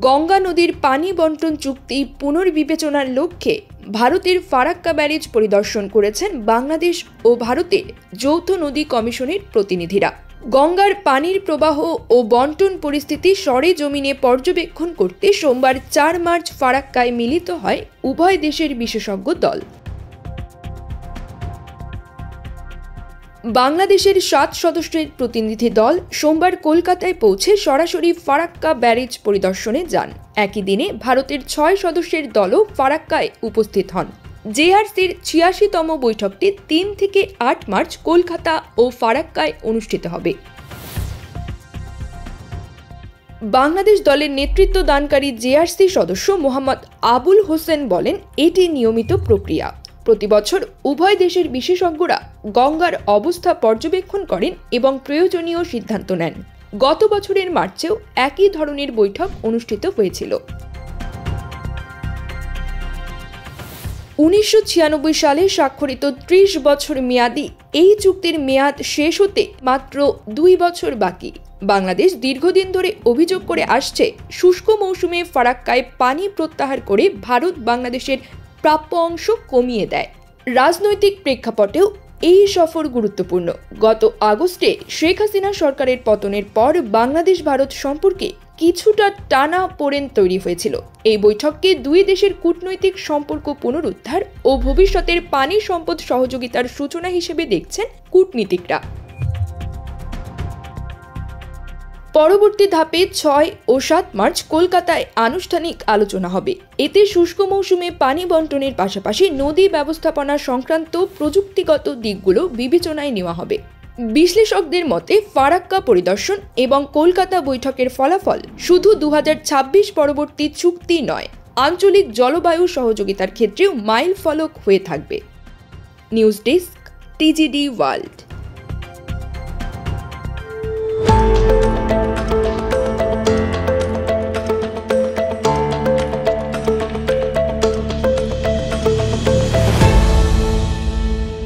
গঙ্গা নদীর পানি বন্টন চুক্তি পুনর্বিবেচনার লক্ষ্যে ভারতের ফারাক্কা ব্যারেজ পরিদর্শন করেছেন বাংলাদেশ ও ভারতের যৌথ নদী কমিশনের প্রতিনিধিরা। গঙ্গার পানির প্রবাহ ও বন্টন পরিস্থিতি সরেজমিনে পর্যবেক্ষণ করতে সোমবার 4 মার্চ ফারাক্কায় মিলিত হয় উভয় দেশের বিশেষজ্ঞ দল। বাংলাদেশের 7 সদস্যের প্রতিনিধি দল সোমবার কলকাতায় পৌঁছে সরাসরি ফারাক্কা ব্যারেজ পরিদর্শনে যান। একই দিনে ভারতের 6 সদস্যের দলও ফারাক্কায় উপস্থিত হন। জেআরসির 86তম বৈঠকটি 3 থেকে 8 মার্চ কলকাতা ও ফারাক্কায় অনুষ্ঠিত হবে। বাংলাদেশ দলের নেতৃত্ব দানকারী জেআরসি সদস্য মোহাম্মদ আবুল হোসেন বলেন, এটি নিয়মিত প্রক্রিয়া। প্রতি বছর উভয় দেশের বিশেষজ্ঞরা গঙ্গার অবস্থা পর্যবেক্ষণ করেন এবং প্রয়োজনীয় সিদ্ধান্ত নেন। গত বছরের মার্চেও একই ধরনের বৈঠক অনুষ্ঠিত হয়েছিল। 1996 সালে স্বাক্ষরিত 30 বছর মেয়াদী এই চুক্তির মেয়াদ শেষ হতে মাত্র 2 বছর বাকি। বাংলাদেশ দীর্ঘদিন ধরে অভিযোগ করে আসছে, শুষ্ক মৌসুমে ফারাক্কায় পানি প্রত্যাহার করে ভারত বাংলাদেশের প্রাপ্য অংশ কমিয়ে দেয়। রাজনৈতিক প্রেক্ষাপটেও এই সফর গুরুত্বপূর্ণ। গত আগস্টে শেখ হাসিনা সরকারের পতনের পর বাংলাদেশ ভারত সম্পর্কে কিছুটা টানাপোড়েন তৈরি হয়েছিল। এই বৈঠককে দুই দেশের কূটনৈতিক সম্পর্ক পুনরুদ্ধার ও ভবিষ্যতের পানি সম্পদ সহযোগিতার সূচনা হিসেবে দেখছেন কূটনীতিকরা। পরবর্তী ধাপে 6 ও 7 মার্চ কলকাতায় আনুষ্ঠানিক আলোচনা হবে। এতে শুষ্ক মৌসুমে পানি বন্টনের পাশাপাশি নদী ব্যবস্থাপনা সংক্রান্ত প্রযুক্তিগত দিকগুলো বিবেচনায় নেওয়া হবে। বিশ্লেষকদের মতে ফারাক্কা পরিদর্শন এবং কলকাতা বৈঠকের ফলাফল শুধু 2026 পরবর্তী চুক্তি নয়, আঞ্চলিক জলবায়ু সহযোগিতার ক্ষেত্রেও মাইলফলক হয়ে থাকবে। News desk, TGD world.